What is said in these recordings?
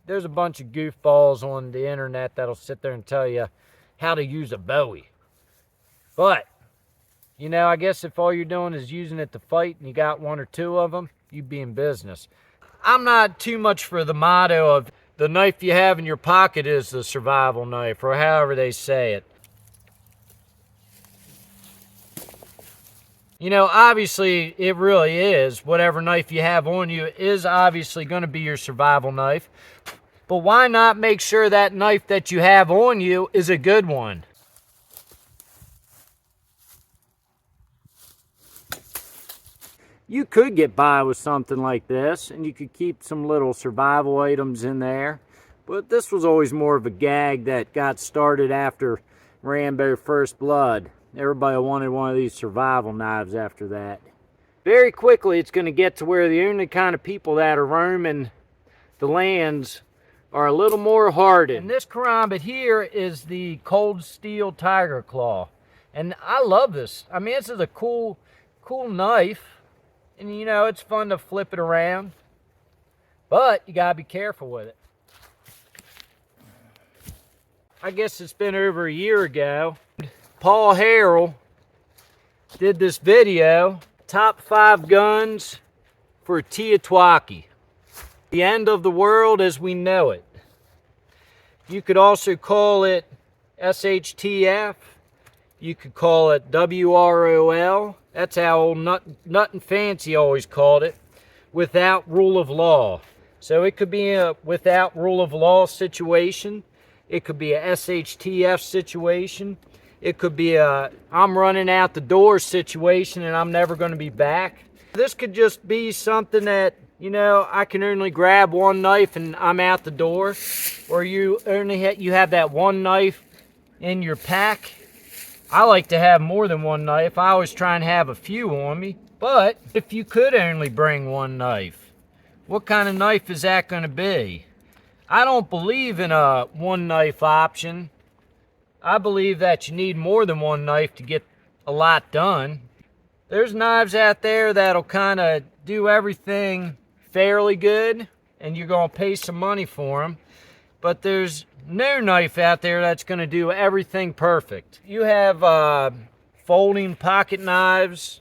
there's a bunch of goofballs on the internet that'll sit there and tell you how to use a Bowie. But, you know, I guess if all you're doing is using it to fight and you got one or two of them, you'd be in business. I'm not too much for the motto of the knife you have in your pocket is the survival knife, or however they say it. You know, obviously, it really is. Whatever knife you have on you is obviously going to be your survival knife. But why not make sure that knife that you have on you is a good one? You could get by with something like this, and you could keep some little survival items in there. But this was always more of a gag that got started after Rambo First Blood. Everybody wanted one of these survival knives after that. Very quickly, it's going to get to where the only kind of people that are roaming the lands are a little more hardened. And this karambit here is the Cold Steel Tiger Claw. And I love this. I mean, this is a cool knife. And, you know, it's fun to flip it around. But you got to be careful with it. I guess it's been over a year ago. Paul Harrell did this video, top 5 guns for TEOTWAWKI. The end of the world as we know it. You could also call it SHTF. You could call it WROL. That's how old Nut and Fancy always called it. Without rule of law. So it could be a without rule of law situation. It could be a SHTF situation. It could be a I'm running out the door situation and I'm never going to be back. This could just be something that, you know, I can only grab one knife and I'm out the door. Or you have that one knife in your pack. I like to have more than one knife. I always try and have a few on me. But if you could only bring one knife, what kind of knife is that going to be? I don't believe in a one knife option. I believe that you need more than one knife to get a lot done. There's knives out there that'll kind of do everything fairly good, and you're going to pay some money for them. But there's no knife out there that's going to do everything perfect. You have folding pocket knives.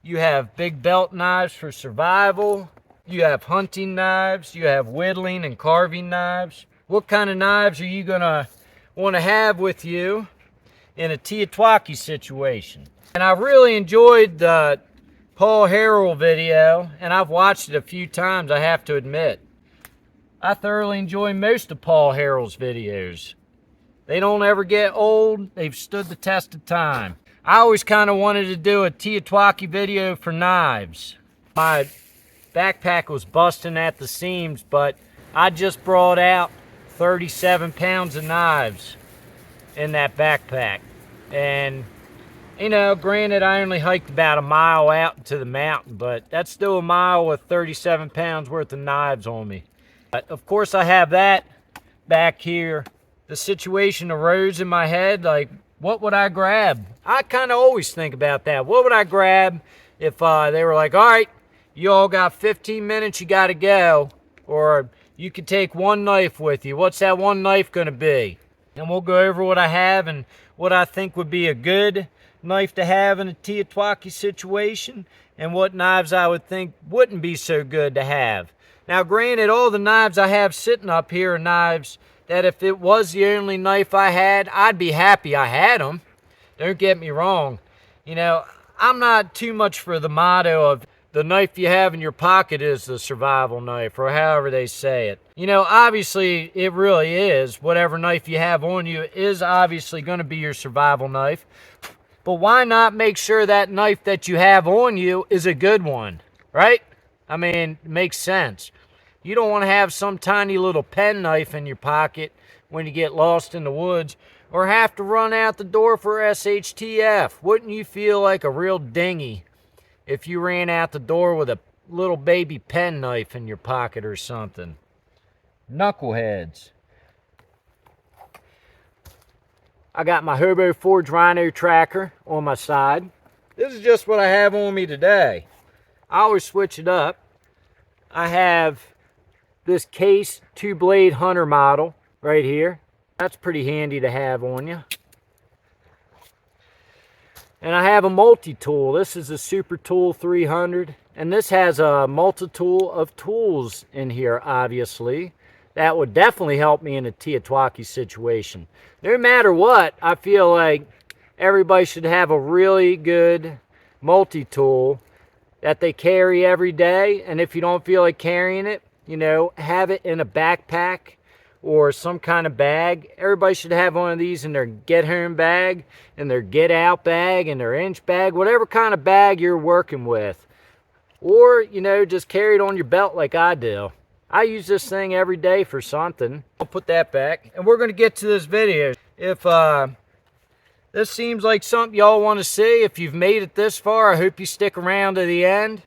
You have big belt knives for survival. You have hunting knives. You have whittling and carving knives. What kind of knives are you going to want to have with you in a TEOTWAWKI situation? And I really enjoyed the Paul Harrell video, and I've watched it a few times, I have to admit. I thoroughly enjoy most of Paul Harrell's videos. They don't ever get old. They've stood the test of time. I always kind of wanted to do a TEOTWAWKI video for knives. My backpack was busting at the seams, but I just brought out 37 pounds of knives in that backpack. And, you know, granted, I only hiked about a mile out into the mountain, but that's still a mile with 37 pounds worth of knives on me. But, of course, I have that back here. The situation arose in my head, like, what would I grab? I kind of always think about that. What would I grab if they were like, all right, you all got 15 minutes, you got to go, or you could take one knife with you. What's that one knife going to be? And we'll go over what I have and what I think would be a good knife to have in a TEOTWAWKI situation, and what knives I would think wouldn't be so good to have. Now, granted, all the knives I have sitting up here are knives that if it was the only knife I had, I'd be happy I had them. Don't get me wrong. You know, I'm not too much for the motto of the knife you have in your pocket is the survival knife, or however they say it. You know, obviously, it really is. Whatever knife you have on you is obviously going to be your survival knife. But why not make sure that knife that you have on you is a good one, right? I mean, it makes sense. You don't want to have some tiny little pen knife in your pocket when you get lost in the woods, or have to run out the door for SHTF. Wouldn't you feel like a real dingy if you ran out the door with a little baby pen knife in your pocket or something? Knuckleheads. I got my Hobo Forge Rhino tracker on my side. This is just what I have on me today. I always switch it up. I have this Case 2-blade hunter model right here. That's pretty handy to have on you. And I have a multi-tool. This is a Super Tool 300. And this has a multi-tool of tools in here, obviously. That would definitely help me in a TEOTWAWKI situation. No matter what, I feel like everybody should have a really good multi-tool that they carry every day. And if you don't feel like carrying it, you know, have it in a backpack or some kind of bag. Everybody should have one of these in their get home bag, in their get out bag, in their inch bag, whatever kind of bag you're working with. Or, you know, just carry it on your belt like I do. I use this thing every day for something. I'll put that back. And we're going to get to this video. If this seems like something y'all want to see, if you've made it this far, I hope you stick around to the end.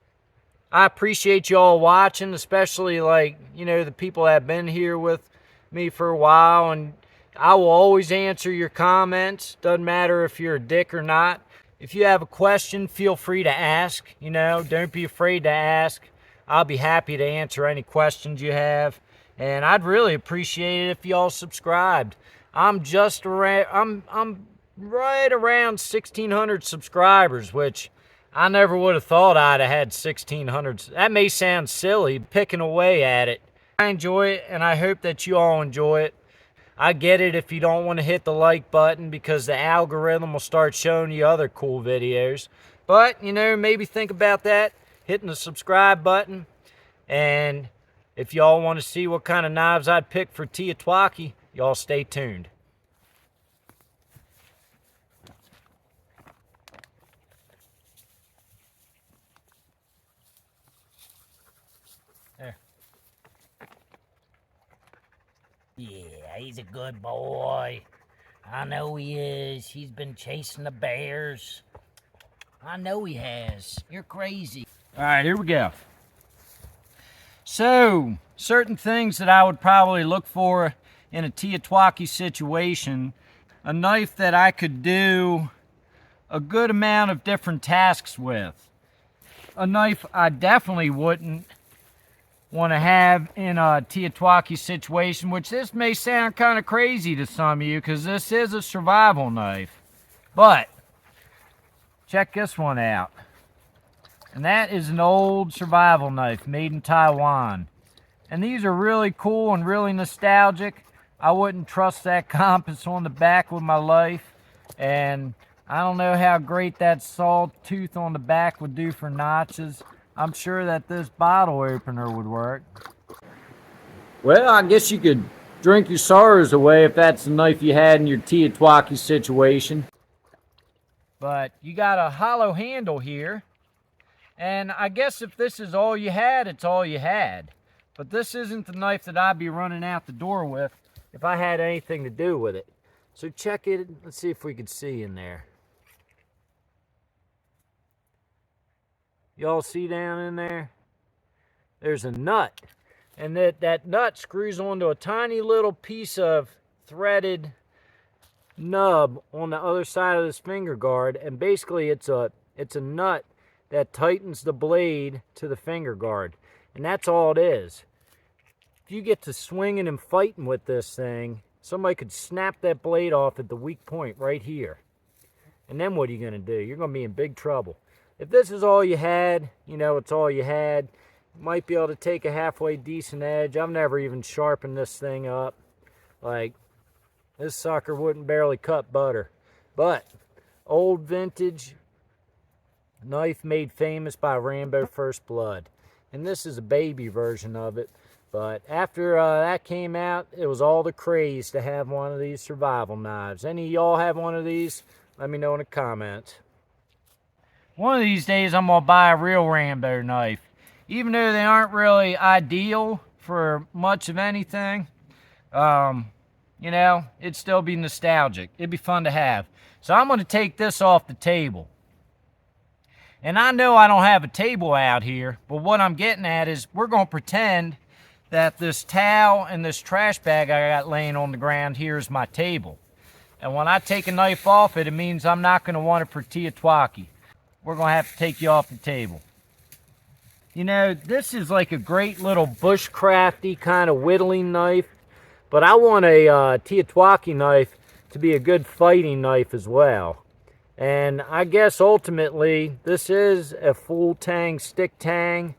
I appreciate y'all watching, especially, like, you know, the people that have been here with me for a while, and I will always answer your comments. Doesn't matter if you're a dick or not. If you have a question, feel free to ask. You know, don't be afraid to ask. I'll be happy to answer any questions you have, and I'd really appreciate it if y'all subscribed. I'm just around, I'm right around 1,600 subscribers, which I never would have thought I'd have had 1,600. That may sound silly, picking away at it. I enjoy it, and I hope that you all enjoy it. I get it if you don't want to hit the like button, because the algorithm will start showing you other cool videos. But, you know, maybe think about that, hitting the subscribe button. And if y'all want to see what kind of knives I'd pick for TEOTWAWKI, y'all stay tuned. There. Yeah, he's a good boy. I know he is. He's been chasing the bears. I know he has. You're crazy. All right, here we go. So, certain things that I would probably look for in a TEOTWAWKI situation. A knife that I could do a good amount of different tasks with. A knife I definitely wouldn't want to have in a TEOTWAWKI situation, which this may sound kind of crazy to some of you, because this is a survival knife. But check this one out. And that is an old survival knife made in Taiwan. And these are really cool and really nostalgic. I wouldn't trust that compass on the back with my life. And I don't know how great that saw tooth on the back would do for notches. I'm sure that this bottle opener would work. Well, I guess you could drink your sorrows away if that's the knife you had in your TEOTWAWKI situation. But you got a hollow handle here. And I guess if this is all you had, it's all you had. But this isn't the knife that I'd be running out the door with if I had anything to do with it. So check it. Let's see if we can see in there. Y'all see down in there? There's a nut. And that nut screws onto a tiny little piece of threaded nub on the other side of this finger guard. And basically it's a nut that tightens the blade to the finger guard. And that's all it is. If you get to swinging and fighting with this thing, somebody could snap that blade off at the weak point right here. And then what are you going to do? You're going to be in big trouble. If this is all you had, you know, it's all you had. You might be able to take a halfway decent edge. I've never even sharpened this thing up. Like, this sucker wouldn't barely cut butter. But, old vintage knife made famous by Rambo First Blood. And this is a baby version of it. But after that came out, it was all the craze to have one of these survival knives. Any of y'all have one of these? Let me know in the comments. One of these days, I'm going to buy a real Rambo knife. Even though they aren't really ideal for much of anything, you know, it'd still be nostalgic. It'd be fun to have. So I'm going to take this off the table. And I know I don't have a table out here, but what I'm getting at is we're going to pretend that this towel and this trash bag I got laying on the ground here is my table. And when I take a knife off it, it means I'm not going to want it for TEOTWAWKI. We're going to have to take you off the table. You know, this is like a great little bushcrafty kind of whittling knife, but I want a TEOTWAWKI knife to be a good fighting knife as well. And I guess ultimately this is a full tang stick tang,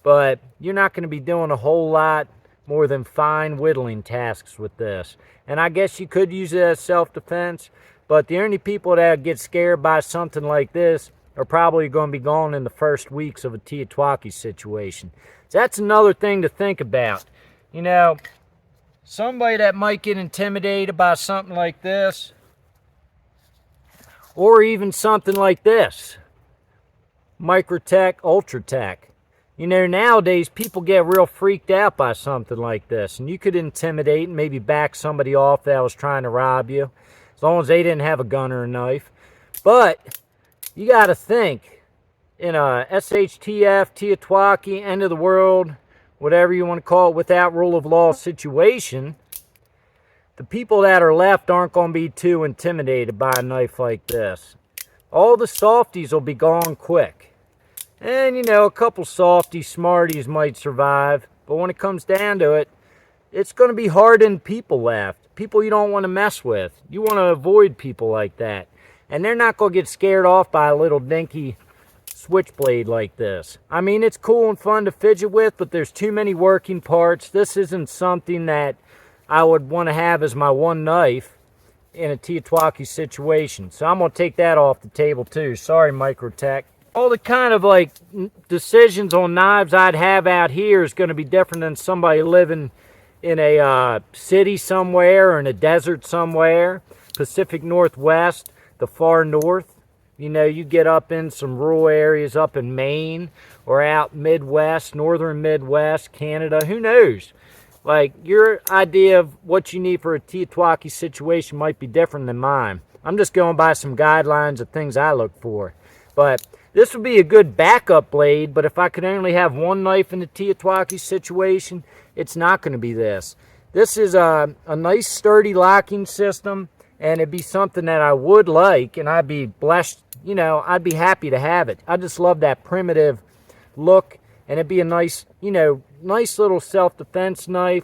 but you're not going to be doing a whole lot more than fine whittling tasks with this. And I guess you could use it as self-defense, but the only people that get scared by something like this are probably going to be gone in the first weeks of a TEOTWAWKI situation. So that's another thing to think about. You know, somebody that might get intimidated by something like this, or even something like this, Microtech, Ultratech. You know, nowadays people get real freaked out by something like this, and you could intimidate and maybe back somebody off that was trying to rob you, as long as they didn't have a gun or a knife. But you got to think, in a SHTF, TEOTWAWKI, end of the world, whatever you want to call it, without rule of law situation, the people that are left aren't going to be too intimidated by a knife like this. All the softies will be gone quick. And, you know, a couple softy smarties might survive. But when it comes down to it, it's going to be hardened people left. People you don't want to mess with. You want to avoid people like that. And they're not going to get scared off by a little dinky switchblade like this. I mean, it's cool and fun to fidget with, but there's too many working parts. This isn't something that I would want to have as my one knife in a TEOTWAWKI situation. So I'm going to take that off the table too. Sorry, Microtech. All the kind of like decisions on knives I'd have out here is going to be different than somebody living in a city somewhere or in a desert somewhere, Pacific Northwest, the far north. You know, you get up in some rural areas up in Maine or out Midwest, northern Midwest, Canada, who knows? Like, your idea of what you need for a TEOTWAWKI situation might be different than mine. I'm just going by some guidelines of things I look for. But this would be a good backup blade, but if I could only have one knife in the TEOTWAWKI situation, it's not going to be this. This is a nice sturdy locking system, and it'd be something that I would like, and I'd be blessed, you know, I'd be happy to have it. I just love that primitive look, and it'd be a nice, you know, nice little self-defense knife,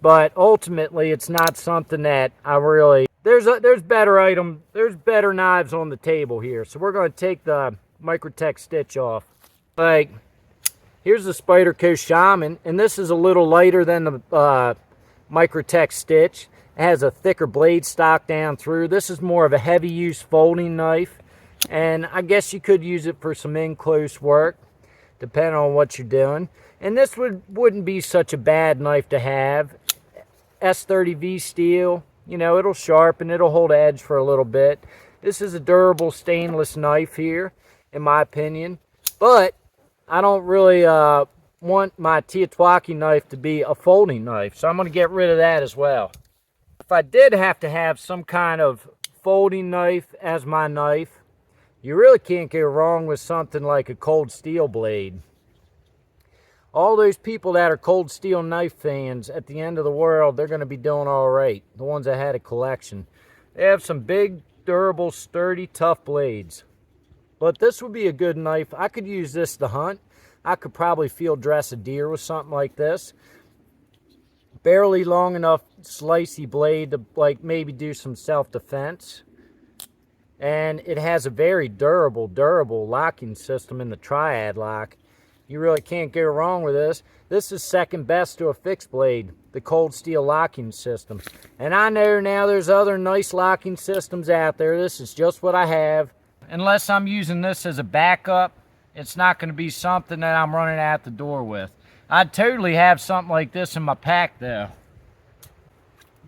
but ultimately it's not something that I really, there's better knives on the table here. So we're going to take the Microtech stitch off. Like, here's the Spyderco Shaman, and this is a little lighter than the Microtech stitch. It has a thicker blade stock down through. This is more of a heavy use folding knife, and I guess you could use it for some in-close work, depending on what you're doing. And this wouldn't be such a bad knife to have. S30V steel, you know, it'll sharpen, it'll hold edge for a little bit. This is a durable stainless knife here, in my opinion. But I don't really want my TEOTWAWKI knife to be a folding knife, so I'm going to get rid of that as well. If I did have to have some kind of folding knife as my knife, you really can't go wrong with something like a cold steel blade. All those people that are cold steel knife fans at the end of the world, they're going to be doing all right. The ones that had a collection. They have some big, durable, sturdy, tough blades. But this would be a good knife. I could use this to hunt. I could probably field dress a deer with something like this. Barely long enough slicey blade to like maybe do some self-defense. And it has a very durable locking system in the triad lock. You really can't go wrong with this. This is second best to a fixed blade, the cold steel locking system. And I know now there's other nice locking systems out there. This is just what I have. Unless I'm using this as a backup, it's not going to be something that I'm running out the door with. I'd totally have something like this in my pack though.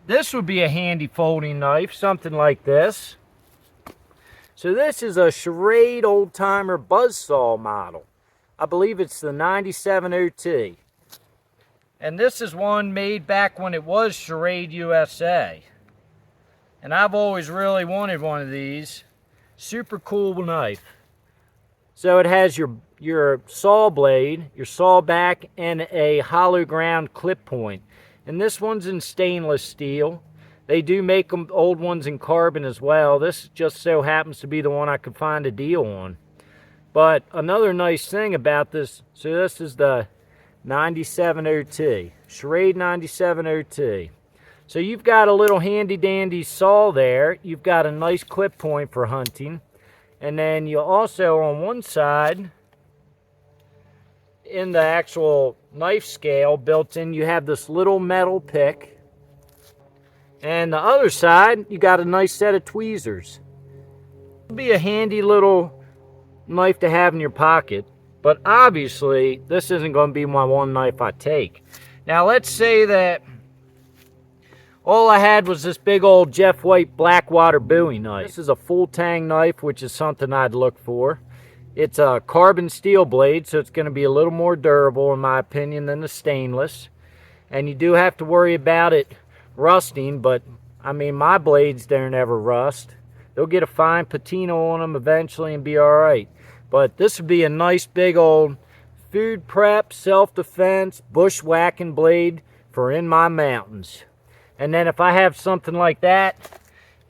This would be a handy folding knife, something like this. So this is a Charade old-timer buzzsaw model. I believe it's the 97 OT. And this is one made back when it was Charade USA. And I've always really wanted one of these. Super cool knife. So it has your saw blade, your saw back, and a hollow ground clip point. And this one's in stainless steel. They do make them old ones in carbon as well. This just so happens to be the one I could find a deal on. But another nice thing about this, so this is the 97 OT, Schrade 97 OT. So you've got a little handy dandy saw there. You've got a nice clip point for hunting. And then you also, on one side, in the actual knife scale built in, you have this little metal pick. And the other side, you got a nice set of tweezers. It'll be a handy little knife to have in your pocket. But obviously, this isn't going to be my one knife I take. Now, let's say that all I had was this big old Jeff White Blackwater Bowie knife. This is a full tang knife, which is something I'd look for. It's a carbon steel blade, so it's going to be a little more durable, in my opinion, than the stainless. And you do have to worry about it rusting, but, I mean, my blades don't ever rust. They'll get a fine patina on them eventually and be all right. But this would be a nice big old food prep, self-defense, bushwhacking blade for in my mountains. And then if I have something like that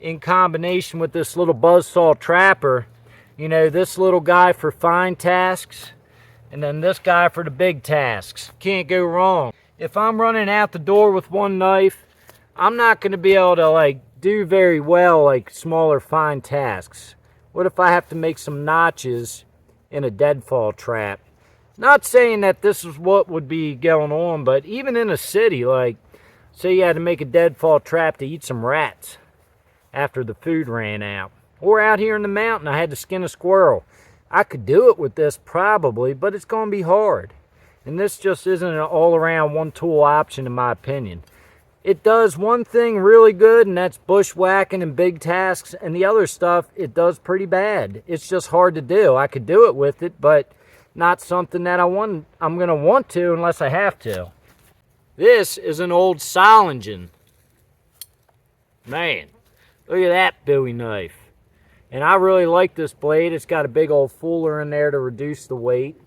in combination with this little buzzsaw trapper, you know, this little guy for fine tasks and then this guy for the big tasks. Can't go wrong. If I'm running out the door with one knife, I'm not going to be able to like do very well like smaller fine tasks. What if I have to make some notches in a deadfall trap? Not saying that this is what would be going on, but even in a city, like say you had to make a deadfall trap to eat some rats after the food ran out. Or out here in the mountain, I had to skin a squirrel. I could do it with this probably, but it's going to be hard. And this just isn't an all-around one-tool option in my opinion. It does one thing really good, and that's bushwhacking and big tasks. And the other stuff, it does pretty bad. It's just hard to do. I could do it with it, but not something that I'm going to want to unless I have to. This is an old Solingen. Man, look at that Bowie knife. And I really like this blade. It's got a big old fuller in there to reduce the weight.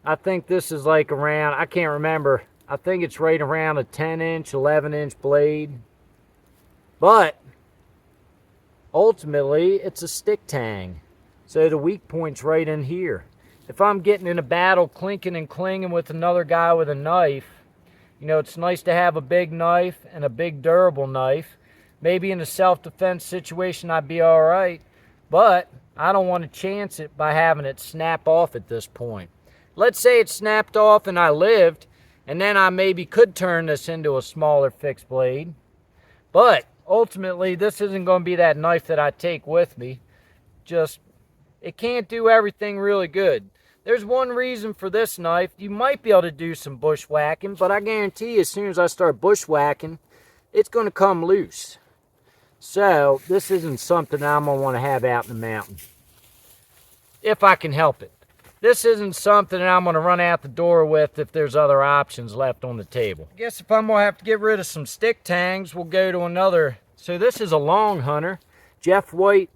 I think this is like around, I can't remember. I think it's right around a 10-inch, 11-inch blade. But ultimately, it's a stick tang. So the weak point's right in here. If I'm getting in a battle clinking and clinging with another guy with a knife, you know, it's nice to have a big knife and a big durable knife. Maybe in a self-defense situation I'd be all right, but I don't want to chance it by having it snap off at this point. Let's say it snapped off and I lived, and then I maybe could turn this into a smaller fixed blade. But ultimately, this isn't going to be that knife that I take with me. Just, it can't do everything really good. There's one reason for this knife. You might be able to do some bushwhacking, but I guarantee you, as soon as I start bushwhacking, it's going to come loose. So, this isn't something I'm going to want to have out in the mountain. If I can help it. This isn't something that I'm going to run out the door with if there's other options left on the table. I guess if I'm going to have to get rid of some stick tangs, we'll go to another. So this is a long hunter. Jeff White,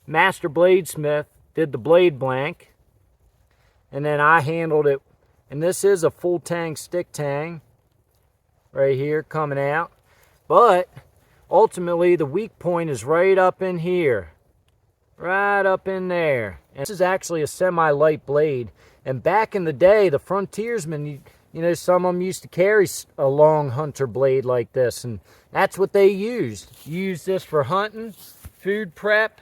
master bladesmith, did the blade blank. And then I handled it. And this is a full tang stick tang. Right here coming out. But ultimately the weak point is right up in here. Right up in there. And this is actually a semi-light blade. And back in the day, the frontiersmen, you know, some of them used to carry a long hunter blade like this. And that's what they used. Used this for hunting, food prep,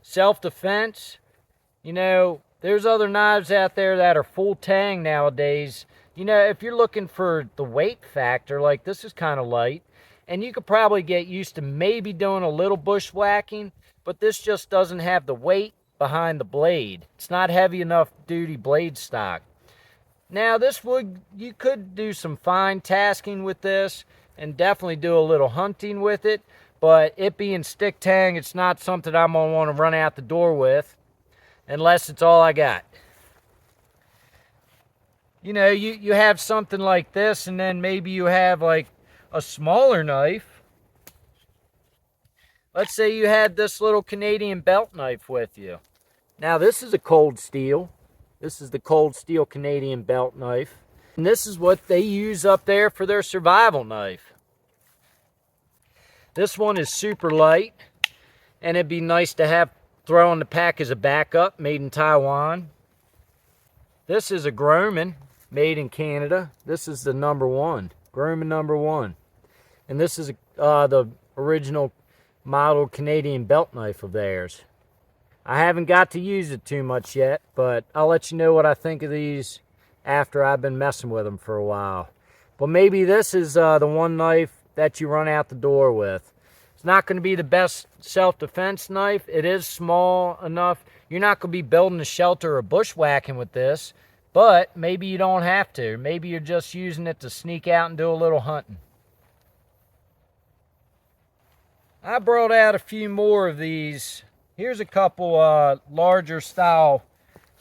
self-defense. You know, there's other knives out there that are full tang nowadays. You know, if you're looking for the weight factor, like this is kind of light. And you could probably get used to maybe doing a little bushwhacking. But this just doesn't have the weight behind the blade. It's not heavy enough duty blade stock. Now this you could do some fine tasking with this and definitely do a little hunting with it, but it being stick tang, it's not something I'm going to want to run out the door with unless it's all I got. You know, you have something like this, and then maybe you have like a smaller knife. Let's say you had this little Canadian belt knife with you. Now this is a cold steel. This is the cold steel Canadian belt knife. And this is what they use up there for their survival knife. This one is super light. And it'd be nice to have throw in the pack as a backup, made in Taiwan. This is a Groman, made in Canada. This is the #1, Groman #1. And this is the original model Canadian belt knife of theirs. I haven't got to use it too much yet, but I'll let you know what I think of these after I've been messing with them for a while. But maybe this is the one knife that you run out the door with. It's not going to be the best self-defense knife. It is small enough. You're not going to be building a shelter or bushwhacking with this, but maybe you don't have to. Maybe you're just using it to sneak out and do a little hunting. I brought out a few more of these. Here's a couple larger style.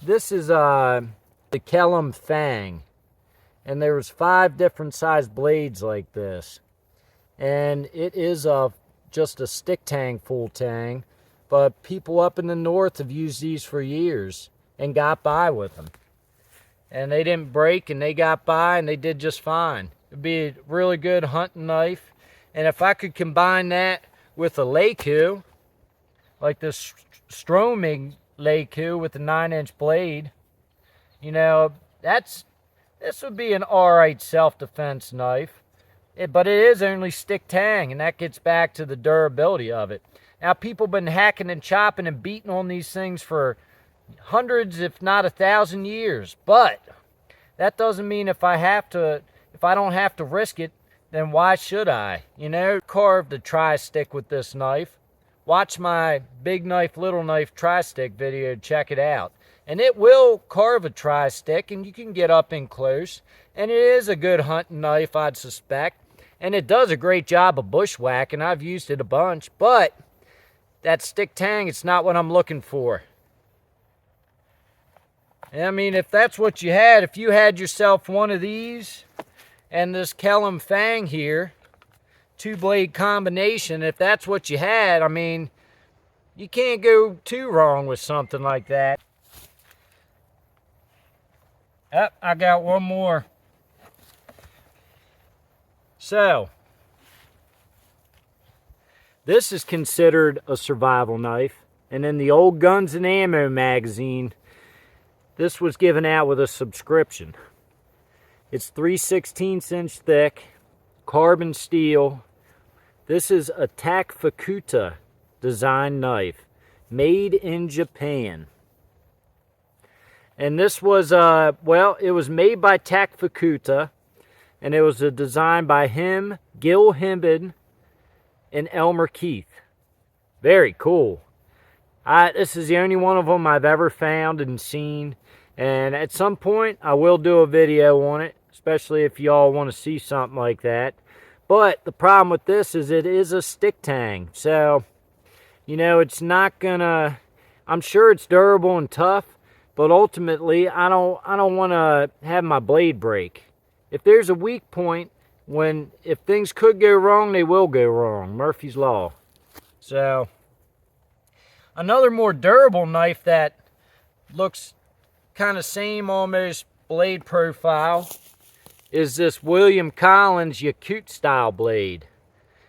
This is the Kellum Fang. And there was 5 different size blades like this. And it is just a stick tang, full tang. But people up in the north have used these for years and got by with them. And they didn't break and they got by and they did just fine. It'd be a really good hunting knife. And if I could combine that with a Leicu, like this Stroming Leicu with a 9-inch blade, you know, this would be an alright self-defense knife. But it is only stick tang, and that gets back to the durability of it. Now, people have been hacking and chopping and beating on these things for hundreds, if not 1,000 years. But that doesn't mean if I don't have to risk it, then why should I? You know, carved a tri-stick with this knife. Watch my big knife, little knife tri-stick video, check it out. And it will carve a tri-stick, and you can get up in close. And it is a good hunting knife, I'd suspect. And it does a great job of bushwhacking. I've used it a bunch. But that stick tang, it's not what I'm looking for. I mean, if that's what you had, if you had yourself one of these and this Kellum Fang here, 2-blade combination, if that's what you had, I mean, you can't go too wrong with something like that. Oh, I got one more. So, this is considered a survival knife. And in the old Guns and Ammo magazine, this was given out with a subscription. It's 3/16" thick, carbon steel. This is a Takfukuta design knife, made in Japan. And this was, well, it was made by Takfukuta, and it was a design by him, Gil Hibbon, and Elmer Keith. Very cool. This is the only one of them I've ever found and seen. And at some point, I will do a video on it, especially if y'all want to see something like that. But the problem with this is it is a stick tang. So, you know, it's not gonna, I'm sure it's durable and tough, but ultimately, I don't want to have my blade break. If there's a weak point, if things could go wrong, they will go wrong. Murphy's Law. So, another more durable knife that looks kind of same almost blade profile is this William Collins Yakut style blade.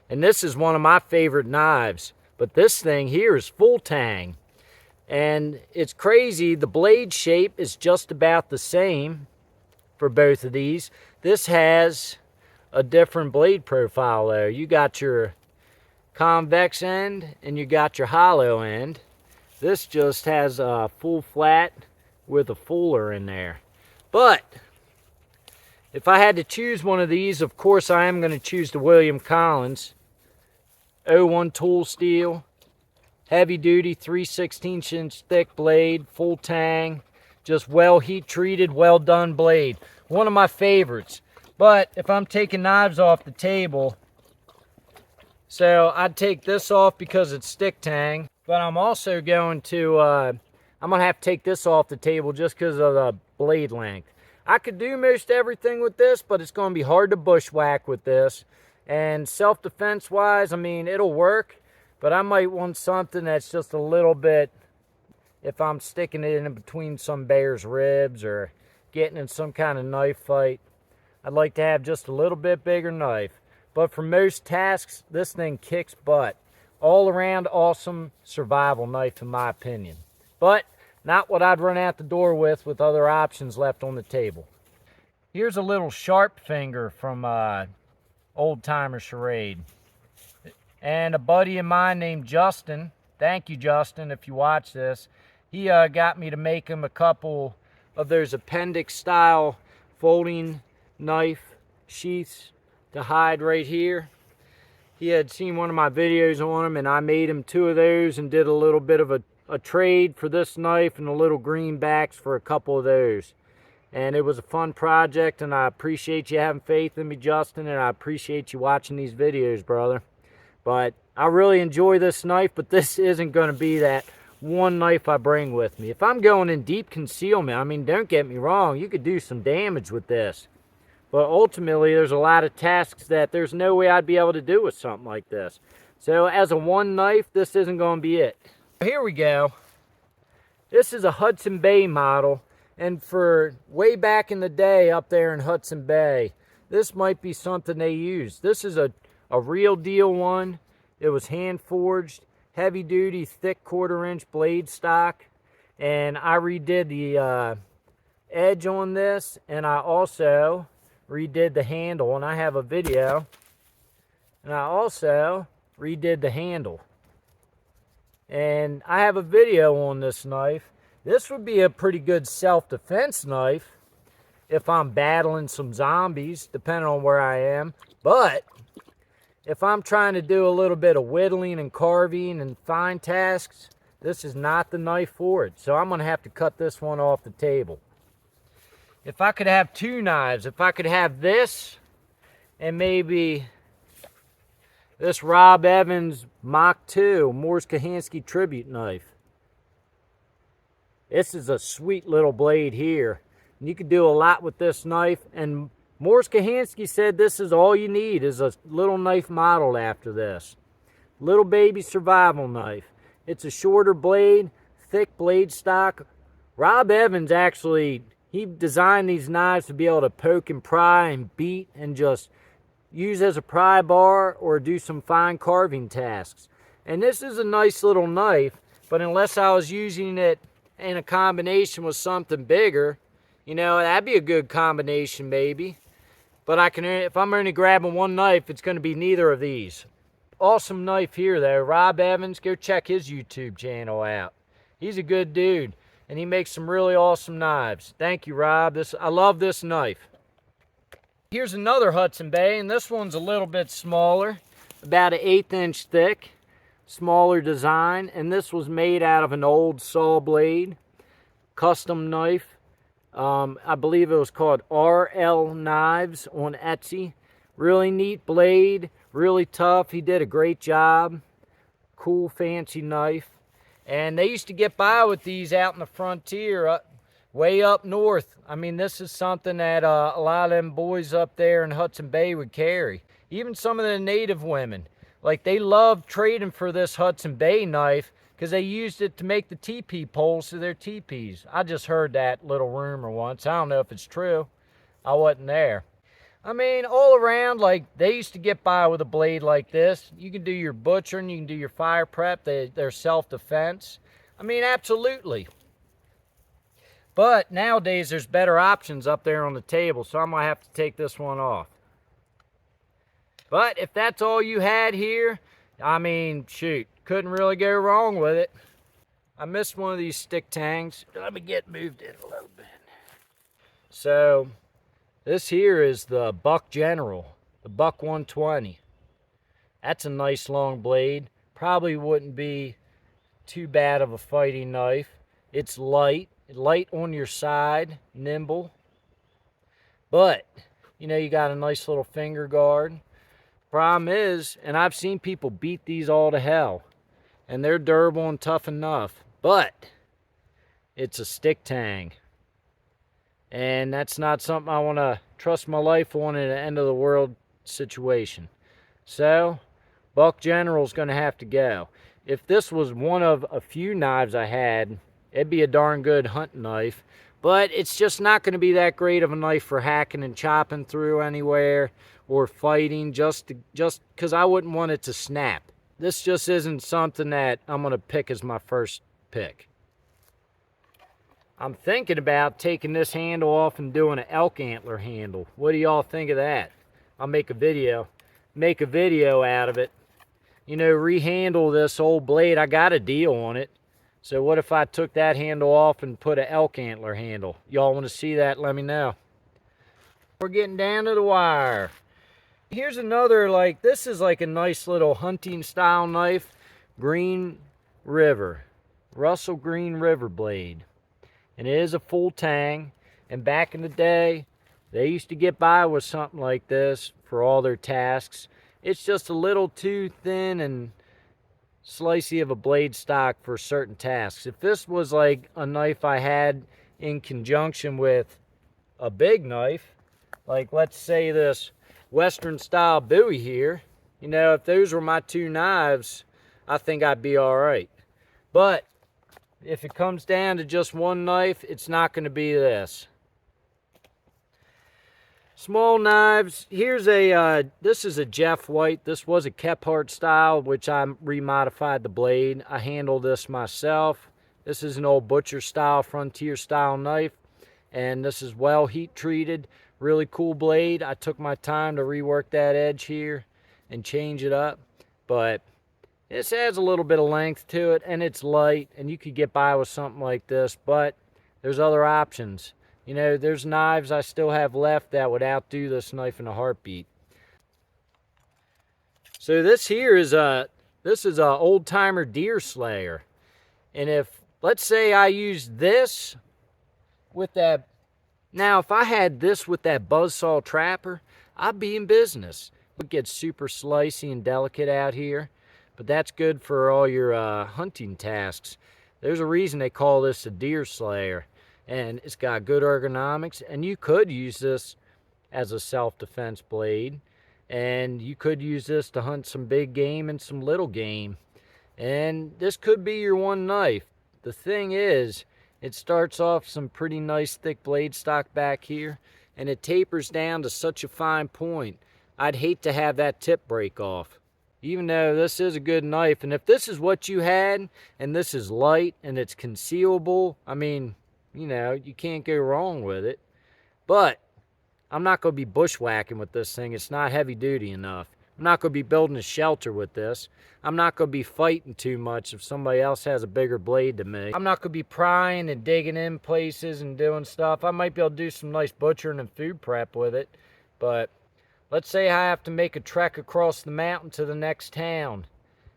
And this is one of my favorite knives. But this thing here is full tang. And it's crazy, the blade shape is just about the same for both of these. This has a different blade profile though. You got your convex end and you got your hollow end. This just has a full flat with a fuller in there. But if I had to choose one of these, of course I am going to choose the William Collins. 01 tool steel, heavy duty, 3/16" thick blade, full tang, just well heat treated, well done blade. One of my favorites. But if I'm taking knives off the table, so I'd take this off because it's stick tang, but I'm also going to, I'm going to have to take this off the table just because of the blade length. I could do most everything with this, but it's going to be hard to bushwhack with this. And self-defense wise, I mean, it'll work, but I might want something that's just a little bit, if I'm sticking it in between some bear's ribs or getting in some kind of knife fight, I'd like to have just a little bit bigger knife. But for most tasks, this thing kicks butt. All around awesome survival knife in my opinion. But not what I'd run out the door with other options left on the table. Here's a little sharp finger from Old Timer Charade. And a buddy of mine named Justin, thank you Justin if you watch this, he got me to make him a couple of those appendix style folding knife sheaths to hide right here. He had seen one of my videos on them and I made him 2 of those and did a little bit of a trade for this knife and the little greenbacks for a couple of those. And it was a fun project, and I appreciate you having faith in me, Justin, and I appreciate you watching these videos, brother. But I really enjoy this knife, but this isn't going to be that one knife I bring with me. If I'm going in deep concealment, I mean, don't get me wrong, you could do some damage with this. But ultimately, there's a lot of tasks that there's no way I'd be able to do with something like this. So as a one knife, this isn't going to be it. Here we go. This is a Hudson Bay model. And for way back in the day up there in Hudson Bay, this might be something they used. This is a real deal one. It was hand forged, heavy duty, thick 1/4 inch blade stock. And I redid the edge on this, and I also redid the handle. And I have a video. And I also redid the handle. And I have a video on this knife. This would be a pretty good self-defense knife if I'm battling some zombies, depending on where I am. But if I'm trying to do a little bit of whittling and carving and fine tasks, this is not the knife for it. So I'm going to have to cut this one off the table. If I could have 2 knives, if I could have this and maybe this Rob Evans Mach 2 Morse Kahansky tribute knife. This is a sweet little blade here. You can do a lot with this knife. And Morse Kahansky said this is all you need, is a little knife modeled after this. Little baby survival knife. It's a shorter blade, thick blade stock. Rob Evans actually, he designed these knives to be able to poke and pry and beat and just use as a pry bar or do some fine carving tasks. And this is a nice little knife, but unless I was using it in a combination with something bigger, you know, that'd be a good combination maybe. But if I'm only grabbing one knife, it's going to be neither of these. Awesome knife here though. Rob Evans, go check his YouTube channel out. He's a good dude and he makes some really awesome knives. Thank you, Rob. I love this knife. Here's another Hudson Bay, and this one's a little bit smaller, about an 1/8 inch thick. Smaller design, and this was made out of an old saw blade, custom knife. I believe it was called RL Knives on Etsy. Really neat blade, really tough. He did a great job. Cool, fancy knife. And they used to get by with these out in the frontier, way up north. I mean, this is something that a lot of them boys up there in Hudson Bay would carry. Even some of the native women. Like, they loved trading for this Hudson Bay knife because they used it to make the teepee poles to their teepees. I just heard that little rumor once. I don't know if it's true. I wasn't there. I mean, all around, like, they used to get by with a blade like this. You can do your butchering, you can do your fire prep, their self-defense. I mean, absolutely. But nowadays, there's better options up there on the table, so I'm going to have to take this one off. But if that's all you had here, I mean, shoot, couldn't really go wrong with it. I missed one of these stick tangs. Let me get moved in a little bit. So, this here is the Buck General, the Buck 120. That's a nice long blade. Probably wouldn't be too bad of a fighting knife. It's light on your side, nimble. But, you know, you got a nice little finger guard. Problem is, and I've seen people beat these all to hell, and they're durable and tough enough, but it's a stick tang. And that's not something I want to trust my life on in an end of the world situation. So, Buck General's going to have to go. If this was one of a few knives I had, it'd be a darn good hunting knife. But it's just not going to be that great of a knife for hacking and chopping through anywhere or fighting, just because I wouldn't want it to snap. this just isn't something that I'm going to pick as my first pick. I'm thinking about taking this handle off and doing an elk antler handle. What do y'all think of that? I'll make a video out of it. You know, rehandle this old blade. I got a deal on it. So what if I took that handle off and put an elk antler handle? Y'all want to see that? Let me know. We're getting down to the wire. Here's another, like, this is like a nice little hunting style knife. Green River. Russell Green River blade. And it is a full tang. And back in the day, they used to get by with something like this for all their tasks. It's just a little too thin and slicey of a blade stock for certain tasks. If this was like a knife I had in conjunction with a big knife, like let's say this Western style Bowie here, you know, if those were my two knives, I think I'd be all right. But if it comes down to just one knife, it's not going to be this. Small knives. Here's a, this is a Jeff White. This was a Kephart style, which I remodified the blade. I handle this myself. This is an old butcher style, frontier style knife. And this is well heat treated. Really cool blade. I took my time to rework that edge here and change it up. But this adds a little bit of length to it, and it's light, and you could get by with something like this, but there's other options. You know, there's knives I still have left that would outdo this knife in a heartbeat. So this here is a old timer deer slayer. And if, let's say I use this with that, now if I had this with that buzzsaw trapper, I'd be in business. It gets super slicey and delicate out here, but that's good for all your hunting tasks. There's a reason they call this a deer slayer. And it's got good ergonomics, and you could use this as a self-defense blade, and you could use this to hunt some big game and some little game, and this could be your one knife. The thing is, it starts off some pretty nice thick blade stock back here, and it tapers down to such a fine point. I'd hate to have that tip break off, even though this is a good knife. And if this is what you had, and this is light and it's concealable, I mean, you know, you can't go wrong with it. But I'm not going to be bushwhacking with this thing. It's not heavy duty enough. I'm not going to be building a shelter with this. I'm not going to be fighting too much if somebody else has a bigger blade than me. I'm not going to be prying and digging in places and doing stuff. I might be able to do some nice butchering and food prep with it. But let's say I have to make a trek across the mountain to the next town.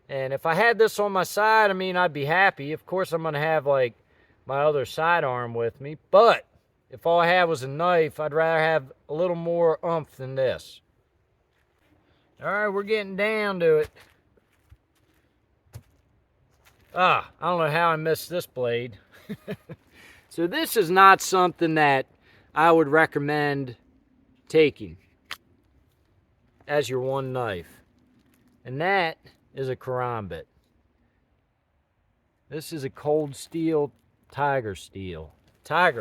And if I had this on my side, I mean, I'd be happy. Of course, I'm going to have, like, my other sidearm with me, but if all I had was a knife, I'd rather have a little more oomph than this. All right, we're getting down to it. I don't know how I missed this blade. So this is not something that I would recommend taking as your one knife. And that is a karambit. This is a cold steel tiger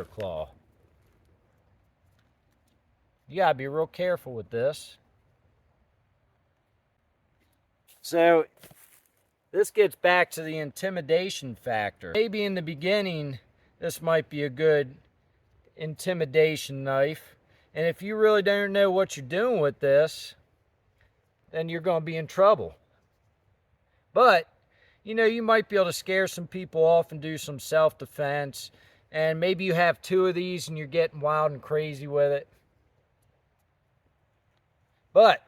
claw. You gotta be real careful with this. So this gets back to the intimidation factor. Maybe in the beginning this might be a good intimidation knife, and if you really don't know what you're doing with this, then you're going to be in trouble. But you know, you might be able to scare some people off and do some self-defense. And maybe you have two of these and you're getting wild and crazy with it. But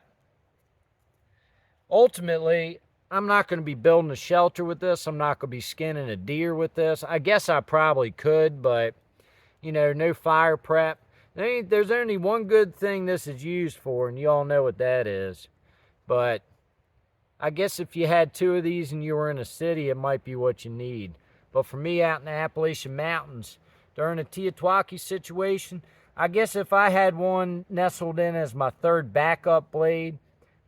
ultimately, I'm not going to be building a shelter with this. I'm not going to be skinning a deer with this. I guess I probably could, but, you know, no fire prep. There's only one good thing this is used for, and you all know what that is. But I guess if you had two of these and you were in a city, it might be what you need. But for me out in the Appalachian Mountains, during a TEOTWAWKI situation, I guess if I had one nestled in as my third backup blade,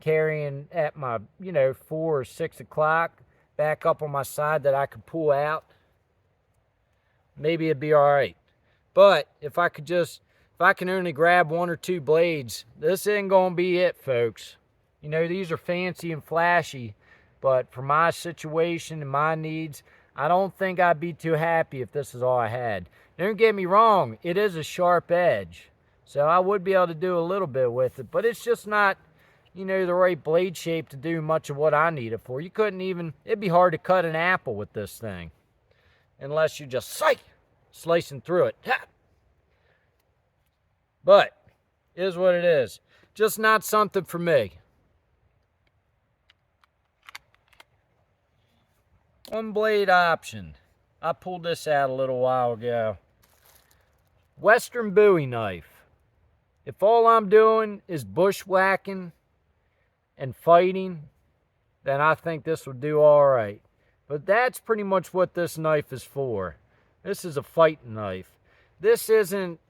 carrying at my, you know, 4 or 6 o'clock, back up on my side that I could pull out, maybe it'd be all right. But if I can only grab 1 or 2 blades, this ain't gonna be it, folks. You know, these are fancy and flashy, But for my situation and my needs, I don't think I'd be too happy if this is all I had. Don't get me wrong, it is a sharp edge. So I would be able to do a little bit with it, but it's just not, you know, the right blade shape to do much of what I need it for. You couldn't even, it'd be hard to cut an apple with this thing. Unless you're just slicing through it. Ha! But, it is what it is. Just not something for me. One blade option. I pulled this out a little while ago. Western Bowie knife. If all I'm doing is bushwhacking and fighting, then I think this would do all right. But that's pretty much what this knife is for. This is a fighting knife. This isn't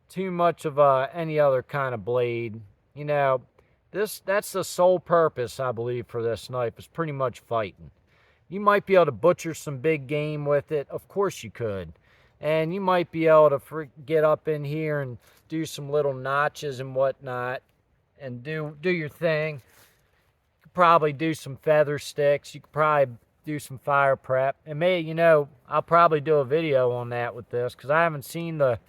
too much of any other kind of blade. You know, that's the sole purpose, I believe, for this knife, is pretty much fighting. You might be able to butcher some big game with it. Of course you could. And you might be able to get up in here and do some little notches and whatnot and do your thing. You could probably do some feather sticks. You could probably do some fire prep. And maybe, you know, I'll probably do a video on that with this, because I haven't seen the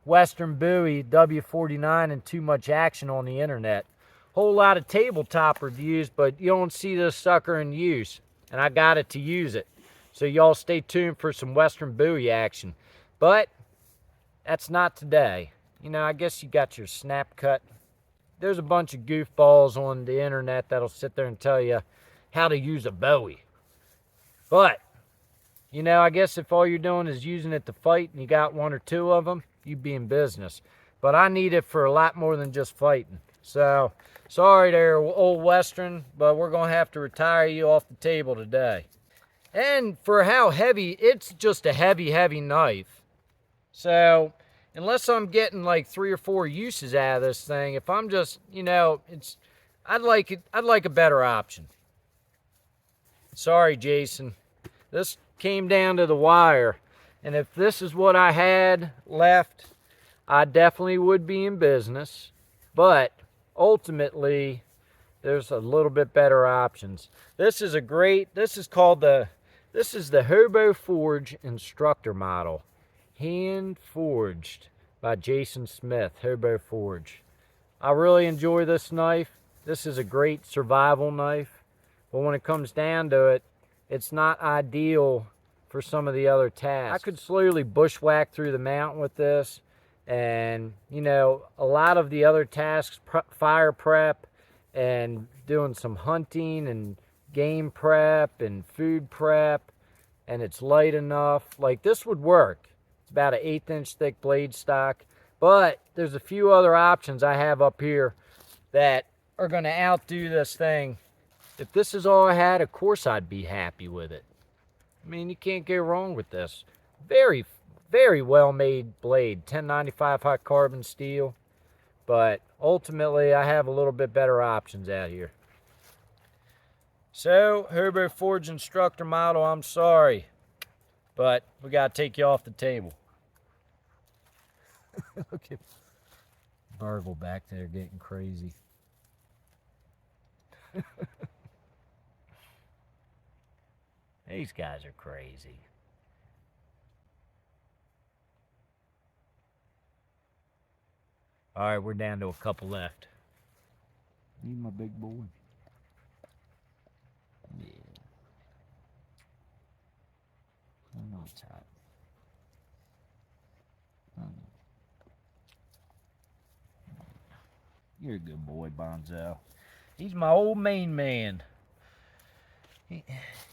Western Bowie W49 in too much action on the internet. Whole lot of tabletop reviews, but you don't see this sucker in use. And I got it to use it. So y'all stay tuned for some Western Bowie action. But that's not today. You know, I guess you got your snap cut. There's a bunch of goofballs on the internet that'll sit there and tell you how to use a Bowie. But, you know, I guess if all you're doing is using it to fight and you got one or two of them, you'd be in business. But I need it for a lot more than just fighting. So, sorry there, old Western, but we're going to have to retire you off the table today. And for how heavy, it's just a heavy, heavy knife. So, unless I'm getting like 3 or 4 uses out of this thing, if I'm just, you know, I'd like a better option. Sorry, Jason. This came down to the wire. And if this is what I had left, I definitely would be in business. But ultimately, there's a little bit better options. This is the Hobo Forge Instructor Model. Hand forged by Jason Smith, Hobo Forge. I really enjoy this knife. This is a great survival knife. But when it comes down to it, it's not ideal for some of the other tasks. I could slowly bushwhack through the mountain with this. And, you know, a lot of the other tasks, fire prep and doing some hunting and game prep and food prep, and it's light enough. Like, this would work. It's about an 1/8 inch thick blade stock. But there's a few other options I have up here that are going to outdo this thing. If this is all I had, of course I'd be happy with it. I mean, you can't go wrong with this. Very, very well made blade. 1095 hot carbon steel. But ultimately, I have a little bit better options out here. So, Hobo Forge Instructor Model, I'm sorry. But we got to take you off the table. Look at Burgle back there getting crazy. These guys are crazy. All right, we're down to a couple left. Need my big boy. Yeah. I know it's hot. You're a good boy, Bonzo. He's my old main man.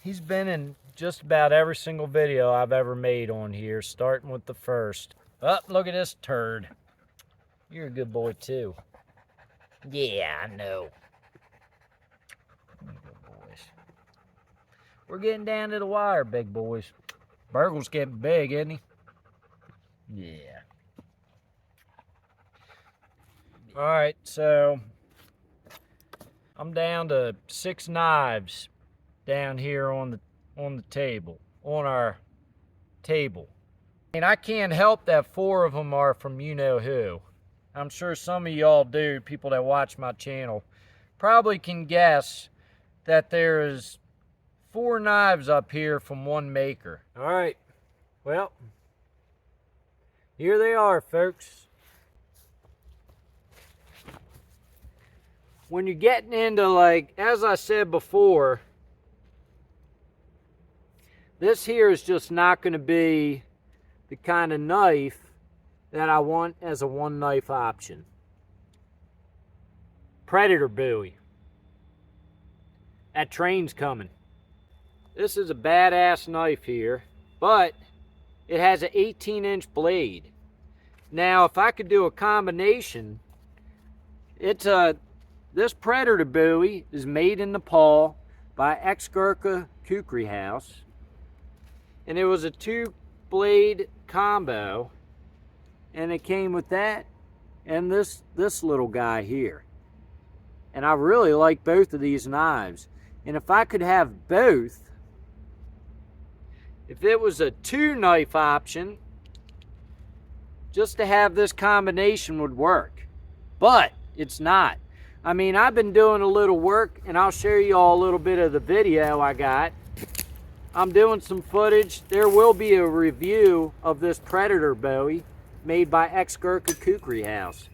He's been in just about every single video I've ever made on here, starting with the first. Oh, look at this turd. You're a good boy, too. Yeah, I know. You're good boys. We're getting down to the wire, big boys. Burgle's getting big, isn't he? Yeah. All right, so I'm down to 6 knives down here on the table, on our table. And I can't help that 4 of them are from you-know-who. I'm sure some of y'all do, people that watch my channel, probably can guess that there is 4 knives up here from one maker. All right, well, here they are, folks. When you're getting into, like, as I said before, this here is just not going to be the kind of knife that I want as a one knife option. Predator Bowie. That train's coming. This is a badass knife here, but it has an 18-inch blade. Now, if I could do a combination, this Predator Bowie is made in Nepal by ex-Gurkha Kukri House, and it was a 2-blade combo, and it came with that and this little guy here. And I really like both of these knives. And if I could have both, if it was a 2-knife option, just to have this combination would work. But it's not. I mean, I've been doing a little work, and I'll show you all a little bit of the video I got. I'm doing some footage. There will be a review of this Predator Bowie made by ex-Gurkha Kukri House.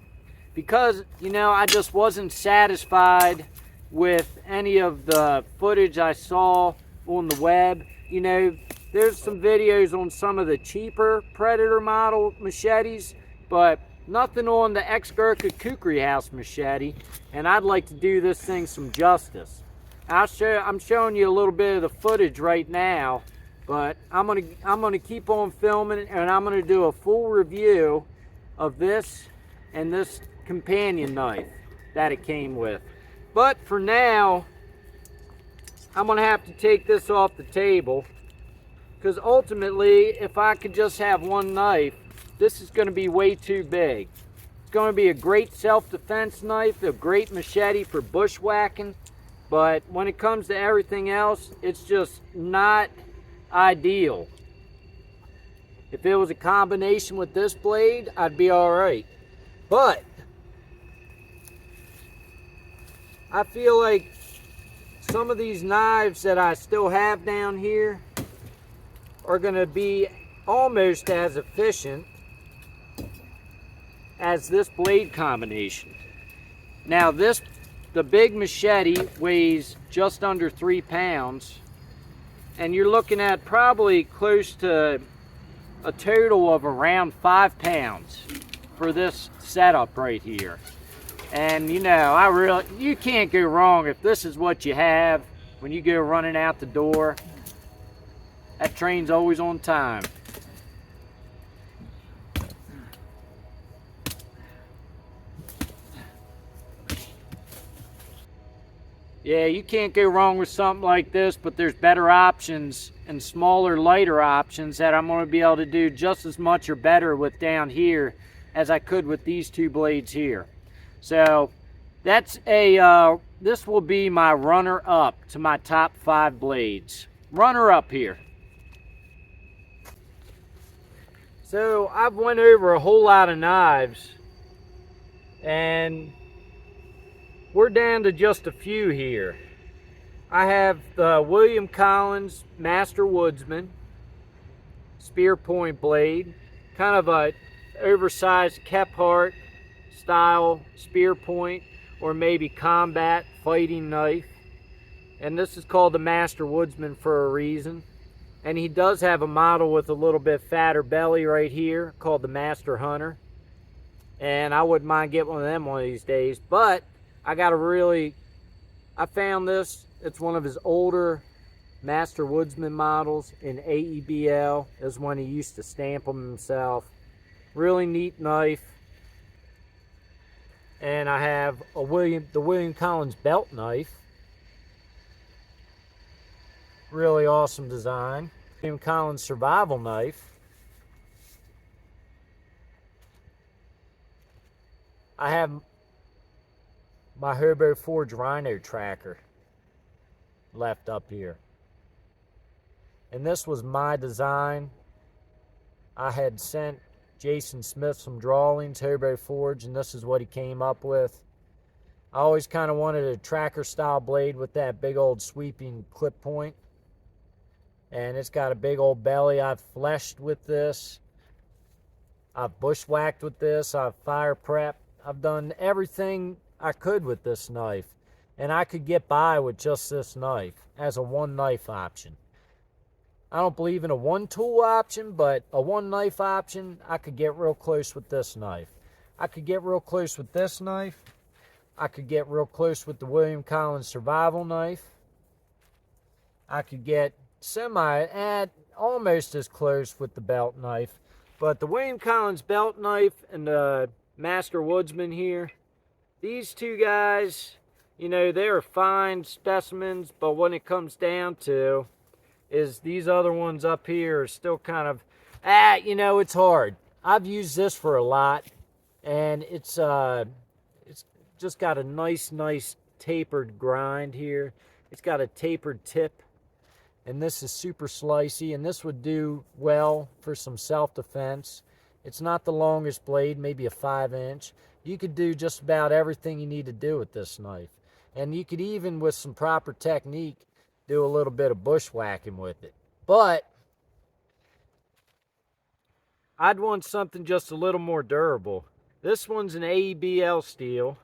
Because, you know, I just wasn't satisfied with any of the footage I saw on the web. You know, there's some videos on some of the cheaper Predator model machetes, but nothing on the ex-Gurkha Kukri House machete, and I'd like to do this thing some justice. I'm showing you a little bit of the footage right now, but I'm gonna keep on filming, and I'm gonna do a full review of this and this companion knife that it came with. But for now, I'm gonna have to take this off the table, because ultimately, if I could just have one knife, this is going to be way too big. It's going to be a great self-defense knife, a great machete for bushwhacking, but when it comes to everything else, it's just not ideal. If it was a combination with this blade, I'd be all right. But I feel like some of these knives that I still have down here are going to be almost as efficient as this blade combination. Now the big machete weighs just under 3 pounds, and you're looking at probably close to a total of around 5 pounds for this setup right here. And you know, you can't go wrong if this is what you have when you go running out the door. That train's always on time. Yeah, you can't go wrong with something like this, but there's better options and smaller, lighter options that I'm going to be able to do just as much or better with down here as I could with these 2 blades here. So that's this will be my runner-up to my top 5 blades. Runner-up here. So I've went over a whole lot of knives, and we're down to just a few here. I have the William Collins Master Woodsman spear point blade, kind of a oversized Kephart style spear point, or maybe combat fighting knife. And this is called the Master Woodsman for a reason. And he does have a model with a little bit fatter belly right here called the Master Hunter. And I wouldn't mind getting one of them one of these days. But I found this. It's one of his older Master Woodsman models in AEBL. Is when he used to stamp them himself. Really neat knife. And I have the William Collins belt knife. Really awesome design. William Collins survival knife. I have my Hobo Forge Rhino tracker left up here. And this was my design. I had sent Jason Smith some drawings, Hobo Forge, and this is what he came up with. I always kind of wanted a tracker style blade with that big old sweeping clip point. and it's got a big old belly. I've fleshed with this. I've bushwhacked with this. I've fire prepped. I've done everything I could with this knife, and I could get by with just this knife as a one knife option. I don't believe in a one tool option, but a one knife option, I could get real close with this knife. I could get real close with this knife. I could get real close with the William Collins survival knife. I could get almost as close with the belt knife. But the William Collins belt knife and the Master Woodsman here, these two guys, you know, they're fine specimens, but when it comes down to is these other ones up here are still kind of, you know, it's hard. I've used this for a lot, and it's just got a nice tapered grind here. It's got a tapered tip, and this is super slicey, and this would do well for some self-defense. It's not the longest blade, maybe a 5-inch. You could do just about everything you need to do with this knife, and you could even, with some proper technique, do a little bit of bushwhacking with it. But I'd want something just a little more durable. This one's an AEBL steel,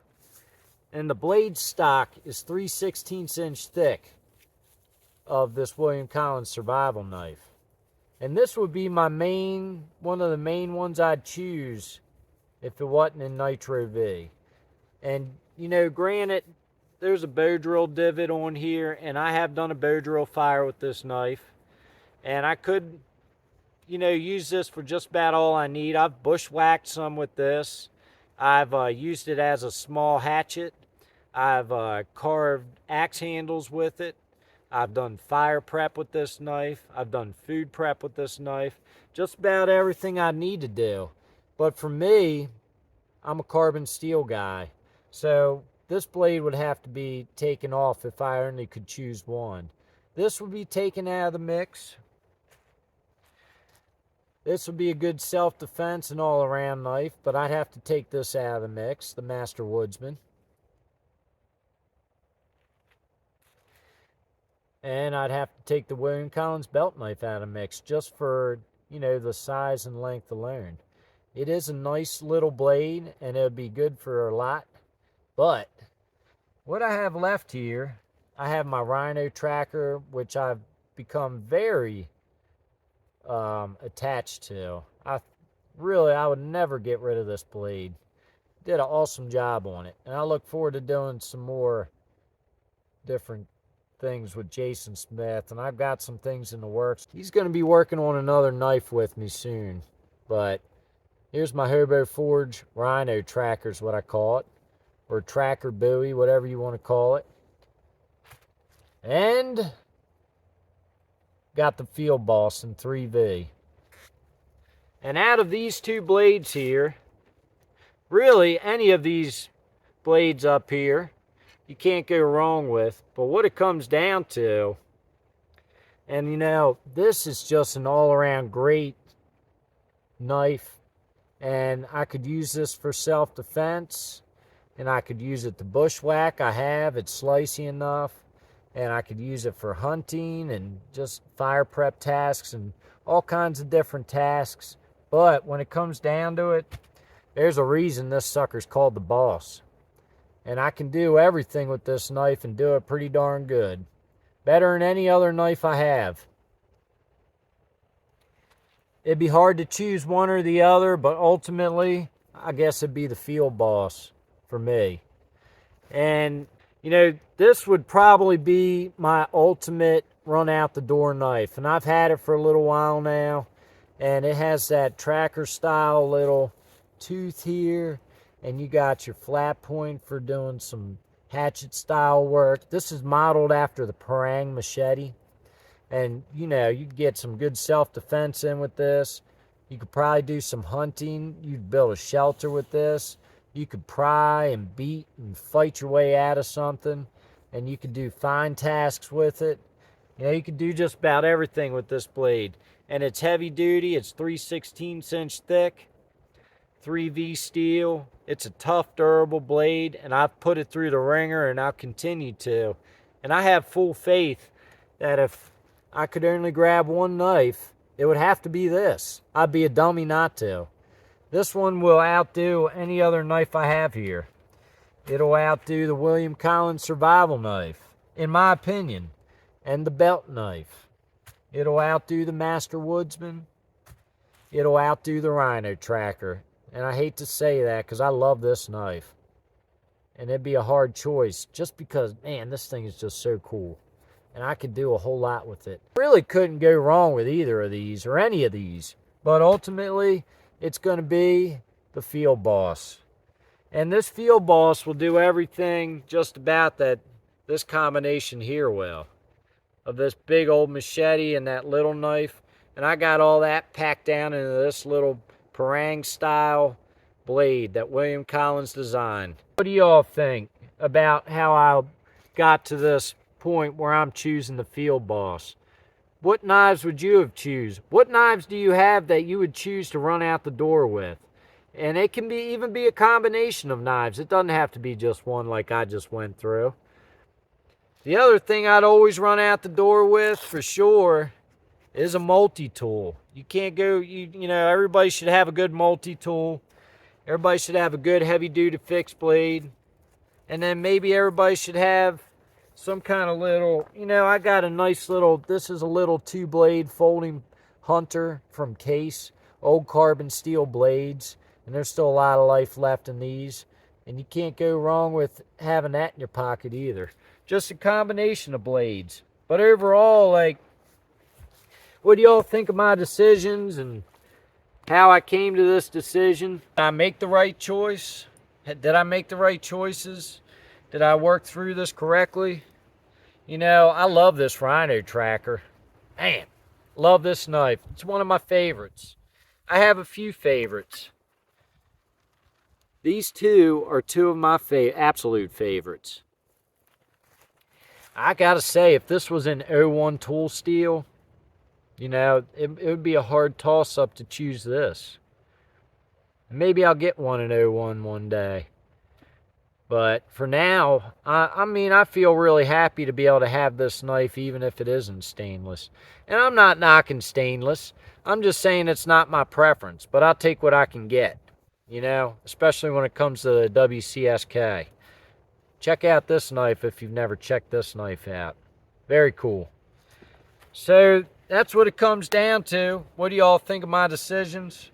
and the blade stock is 3/16 inch thick of this William Collins survival knife. And this would be my one of the main ones I'd choose if it wasn't in Nitro V. And, you know, granted, there's a bow drill divot on here, and I have done a bow drill fire with this knife. And I could, you know, use this for just about all I need. I've bushwhacked some with this. I've used it as a small hatchet. I've carved axe handles with it. I've done fire prep with this knife. I've done food prep with this knife. Just about everything I need to do. But for me, I'm a carbon steel guy. So this blade would have to be taken off if I only could choose one. This would be taken out of the mix. This would be a good self-defense and all-around knife, but I'd have to take this out of the mix, the Master Woodsman. And I'd have to take the William Collins belt knife out of the mix just for, you know, the size and length alone. It is a nice little blade, and it would be good for a lot. But what I have left here, I have my Rhino tracker, which I've become very attached to. I would never get rid of this blade. Did an awesome job on it, and I look forward to doing some more different things with Jason Smith, and I've got some things in the works. He's going to be working on another knife with me soon. But here's my Hobo Forge Rhino tracker is what I call it, or tracker Bowie, whatever you want to call it. And got the Field Boss in 3V. And out of these two blades here, really any of these blades up here, you can't go wrong with. But what it comes down to, and you know, this is just an all-around great knife, and I could use this for self-defense, and I could use it to bushwhack. It's slicey enough, and I could use it for hunting and just fire prep tasks and all kinds of different tasks. But when it comes down to it, there's a reason this sucker's called the Boss. And I can do everything with this knife and do it pretty darn good. Better than any other knife I have. It'd be hard to choose one or the other, but ultimately, I guess it'd be the Field Boss for me. And, you know, this would probably be my ultimate run out the door knife. And I've had it for a little while now. And it has that tracker style little tooth here. And you got your flat point for doing some hatchet style work. This is modeled after the Parang machete. And, you know, you get some good self-defense in with this. You could probably do some hunting. You'd build a shelter with this. You could pry and beat and fight your way out of something. And you could do fine tasks with it. You know, you could do just about everything with this blade. And it's heavy duty. It's 3/16 inch thick. 3V steel. It's a tough, durable blade, and I've put it through the ringer, and I'll continue to. And I have full faith that if I could only grab one knife, it would have to be this. I'd be a dummy not to. This one will outdo any other knife I have here. It'll outdo the William Collins survival knife, in my opinion, and the belt knife. It'll outdo the Master Woodsman. It'll outdo the Rhino Tracker. And I hate to say that because I love this knife. And it'd be a hard choice just because, man, this thing is just so cool. And I could do a whole lot with it. Really couldn't go wrong with either of these or any of these. But ultimately, it's going to be the Field Boss. And this Field Boss will do everything just about that this combination here will. Of this big old machete and that little knife. And I got all that packed down into this little parang style blade that William Collins designed. What do y'all think about how I got to this point where I'm choosing the Field Boss? What knives would you have choose? What knives do you have that you would choose to run out the door with? And it can even be a combination of knives. It doesn't have to be just one like I just went through. The other thing I'd always run out the door with for sure is a multi-tool. You can't go, you know, everybody should have a good multi-tool. Everybody should have a good heavy-duty fixed blade. And then maybe everybody should have some kind of little, you know, I got a nice little, this is a little 2-blade folding Hunter from Case. Old carbon steel blades. And there's still a lot of life left in these. And you can't go wrong with having that in your pocket either. Just a combination of blades. But overall, like, what do y'all think of my decisions and how I came to this decision? Did I make the right choice? Did I make the right choices? Did I work through this correctly? You know, I love this Rhino Tracker. Man, love this knife. It's one of my favorites. I have a few favorites. These two are two of my absolute favorites. I gotta say, if this was an 01 tool steel, you know, it would be a hard toss-up to choose this. Maybe I'll get one in 01 one day. But for now, I mean, I feel really happy to be able to have this knife even if it isn't stainless. And I'm not knocking stainless. I'm just saying it's not my preference. But I'll take what I can get, you know, especially when it comes to the WCSK. Check out this knife if you've never checked this knife out. Very cool. So that's what it comes down to. What do y'all think of my decisions?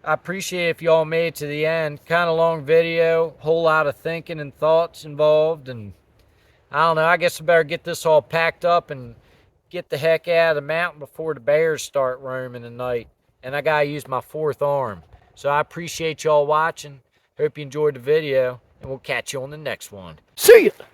I appreciate if y'all made it to the end. Kind of long video. Whole lot of thinking and thoughts involved. And I don't know. I guess I better get this all packed up and get the heck out of the mountain before the bears start roaming tonight. And I got to use my 4th arm. So I appreciate y'all watching. Hope you enjoyed the video. And we'll catch you on the next one. See ya!